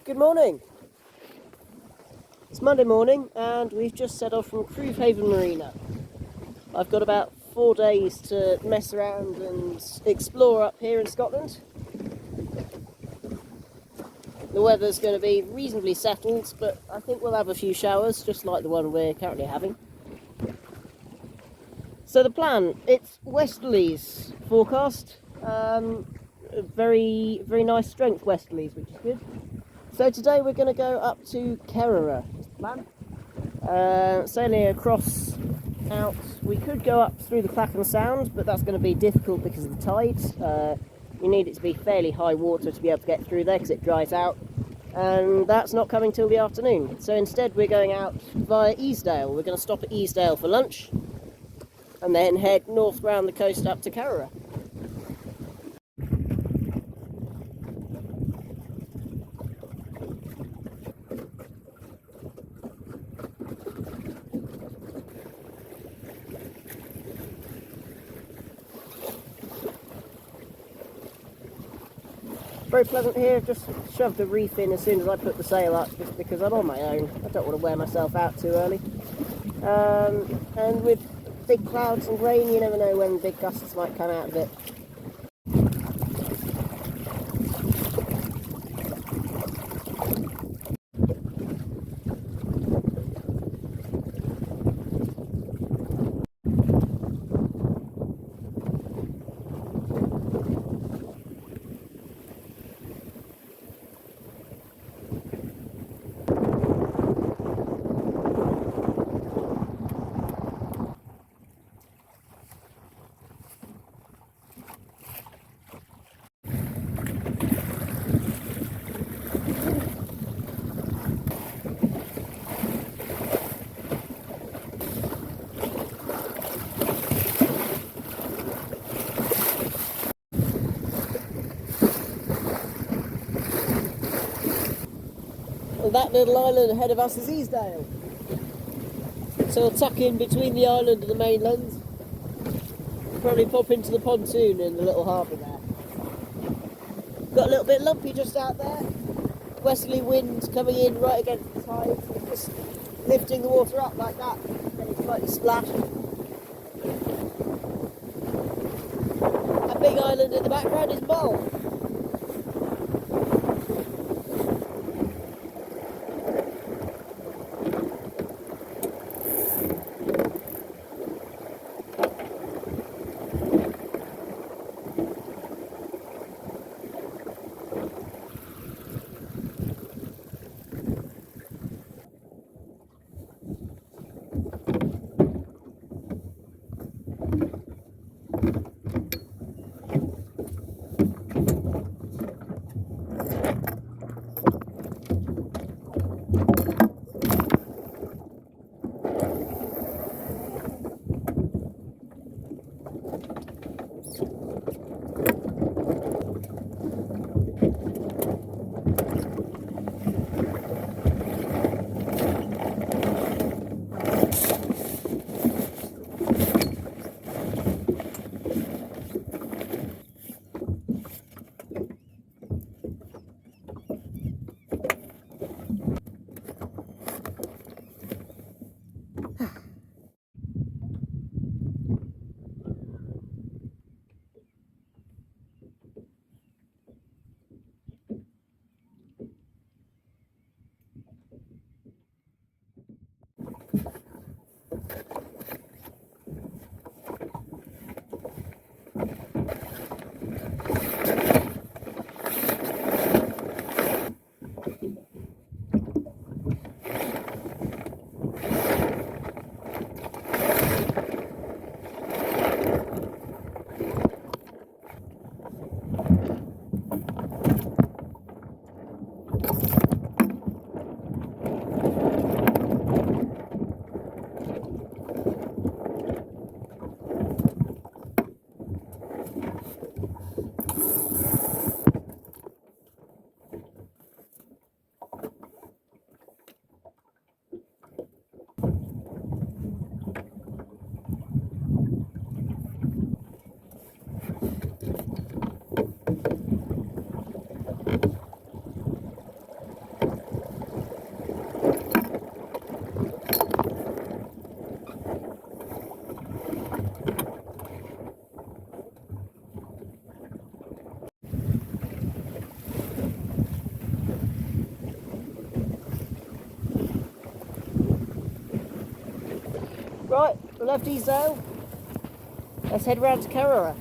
Good morning. It's Monday morning and we've just set off from Craobh Haven Marina. I've got about 4 days to mess around and explore up here in Scotland. The weather's going to be reasonably settled, but I think we'll have a few showers, just like the one we're currently having. So the plan, it's westerlies forecast, very nice strength westerlies, which is good. So today we're going to go up to Craobh, is the plan. Sailing across out, we could go up through the Clachan Sound, but that's going to be difficult because of the tide. You need it to be fairly high water to be able to get through there because it dries out, and that's not coming till the afternoon. So instead we're going out via Easdale. We're going to stop at Easdale for lunch and then head north round the coast up to Craobh. Very pleasant here. Just shoved the reef in as soon as I put the sail up, just because I'm on my own. I don't want to wear myself out too early. And with big clouds and rain, you never know when big gusts might come out of it. That little island ahead of us is Easdale. So we'll tuck in between the island and the mainland. Probably pop into the pontoon in the little harbour there. Got a little bit lumpy just out there. Westerly wind coming in right against the tide, just lifting the water up like that, getting slightly splashed. A big island in the background is Mull. Right, we left Easdale. Let's head round to Craobh.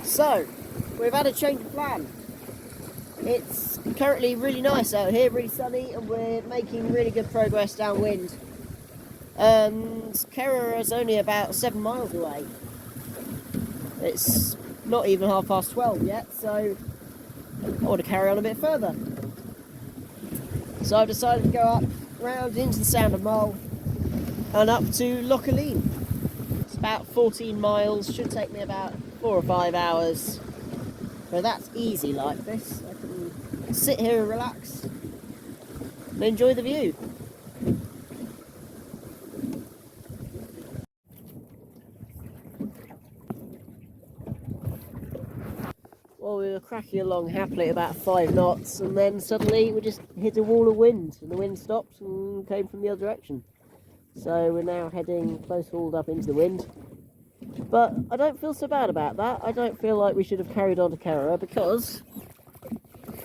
So, we've had a change of plan. It's currently really nice out here, really sunny, and we're making really good progress downwind. And Craobh is only about 7 miles away. It's not even 12:30 yet, so I want to carry on a bit further. So I've decided to go up, round into the Sound of Mull, and up to Loch Aline. It's about 14 miles, should take me about 4 or 5 hours. So that's easy like this. I can sit here and relax and enjoy the view. Well, we were cracking along happily at about 5 knots, and then suddenly we just hit a wall of wind, and the wind stopped and came from the other direction. So we're now heading close hauled up into the wind. But I don't feel so bad about that. I don't feel like we should have carried on to Craobh because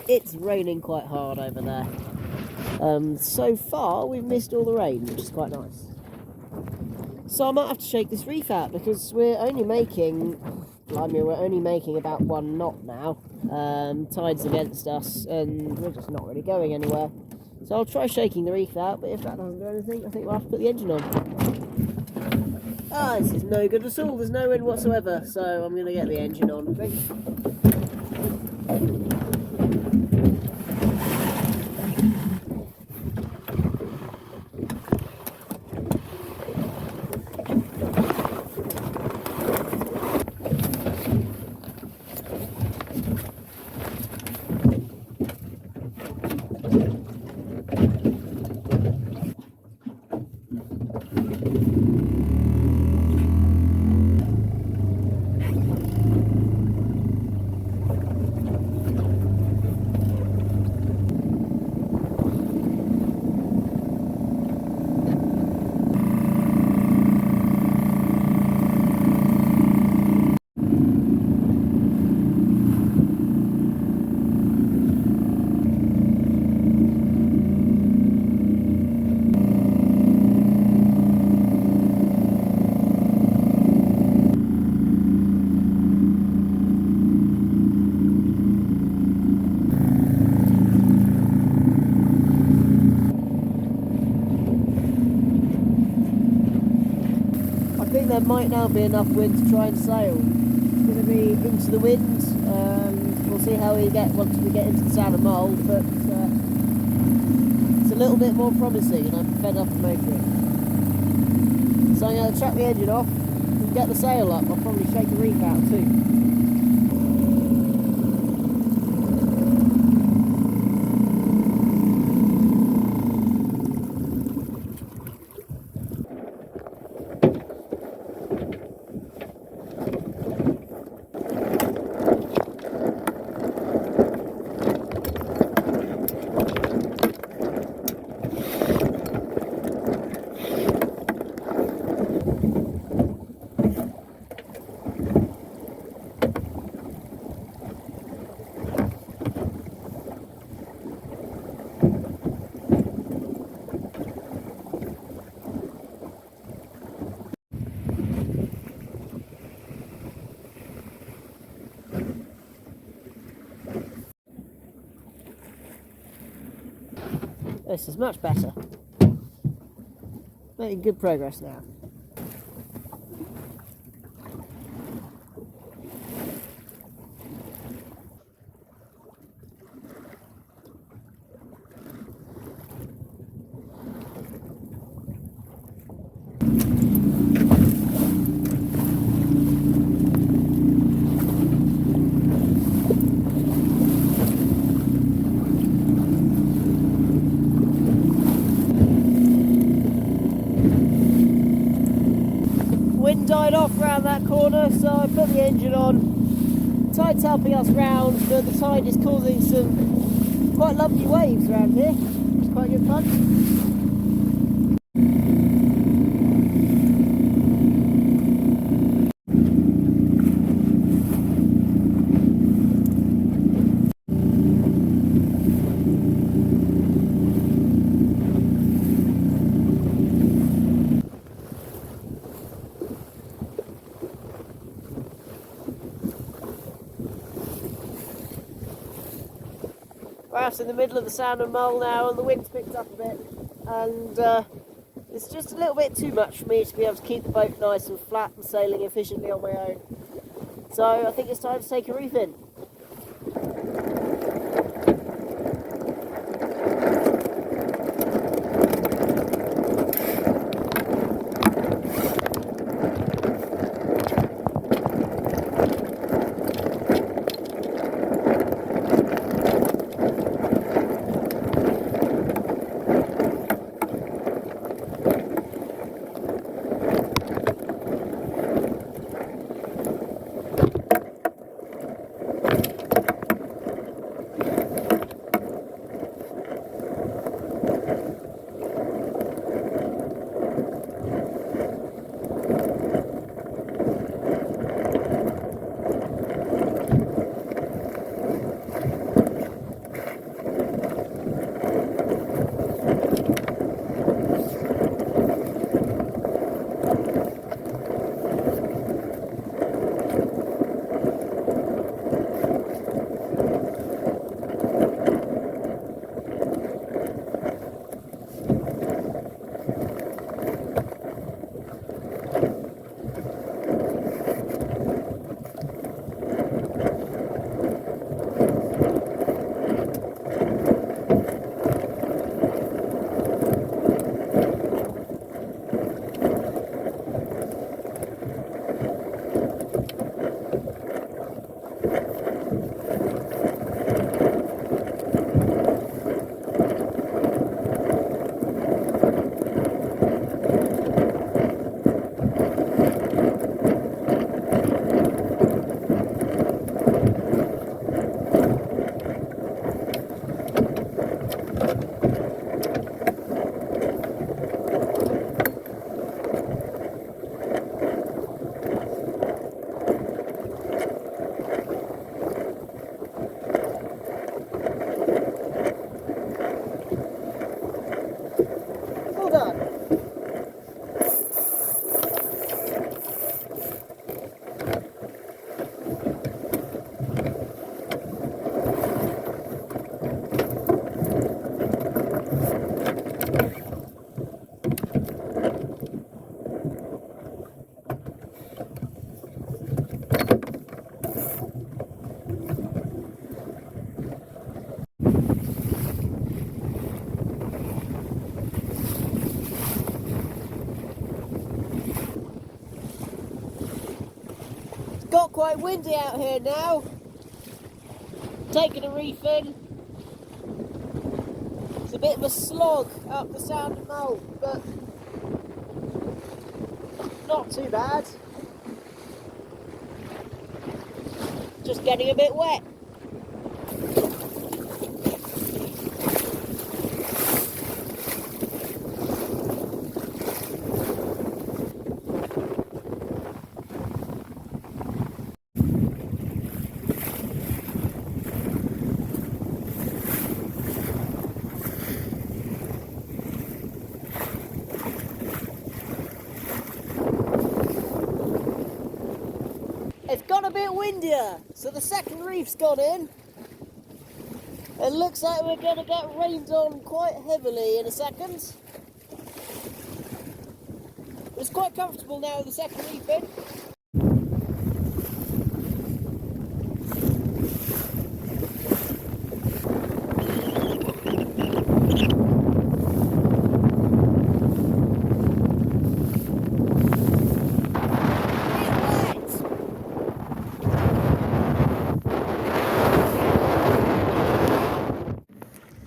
it's raining quite hard over there. So far we've missed all the rain, which is quite nice. So I might have to shake this reef out because we're only making about 1 knot now. Tide's against us and we're just not really going anywhere. So I'll try shaking the reef out, but if that doesn't do anything, I think we'll have to put the engine on. Ah, this is no good at all, there's no wind whatsoever, so I'm going to get the engine on, I think. might now be enough wind to try and sail. It's going to be into the wind, and we'll see how we get once we get into the Sound of Mull, but it's a little bit more promising and I'm fed up of motoring. So I'm going to chuck the engine off and get the sail up. I'll probably shake the reef out too. This is much better. Making good progress now. Wind died off round that corner, so I put the engine on. Tide's helping us round, but the tide is causing some quite lovely waves around here. It's quite good fun. We're out in the middle of the Sound of Mull now, and the wind's picked up a bit, and it's just a little bit too much for me to be able to keep the boat nice and flat and sailing efficiently on my own. So I think it's time to take a reef in. quite windy out here now. Taking a reef in. It's a bit of a slog up the Sound of Mull, but not too bad. Just getting a bit wet. It's got a bit windier, so the second reef's gone in. It looks like we're going to get rained on quite heavily in a second. It's quite comfortable now with the second reef in.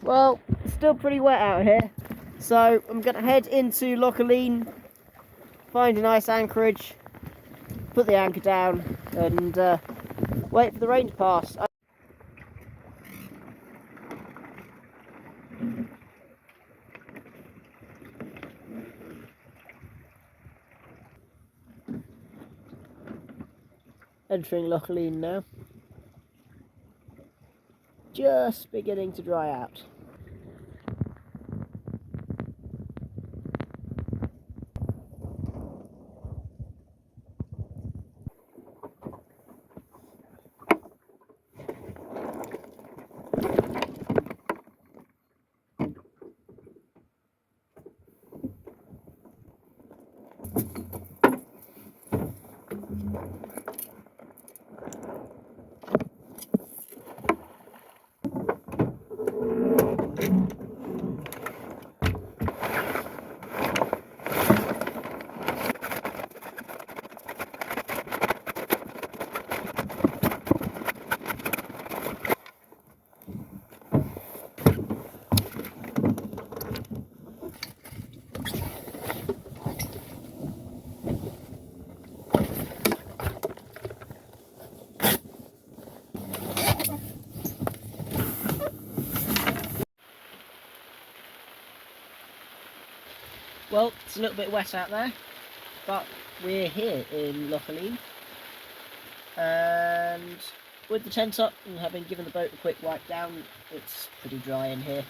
Well, it's still pretty wet out here, so I'm going to head into Loch Aline, find a nice anchorage, put the anchor down and wait for the rain to pass. Entering Loch Aline now. Just beginning to dry out. Well, it's a little bit wet out there, but we're here in Loch Aline, and with the tent up and having given the boat a quick wipe down, it's pretty dry in here.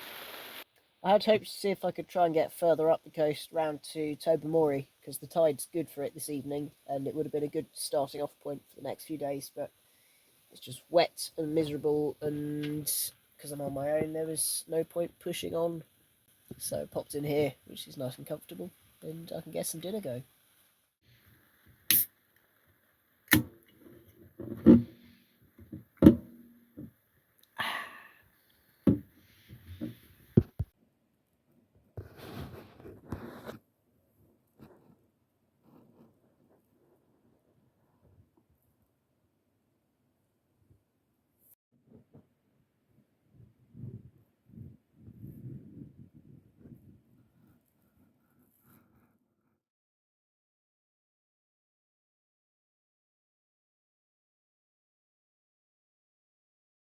I had hoped to see if I could try and get further up the coast round to Tobermory, because the tide's good for it this evening, and it would have been a good starting off point for the next few days, but it's just wet and miserable, and because I'm on my own there was no point pushing on. So I popped in here, which is nice and comfortable, and I can get some dinner going.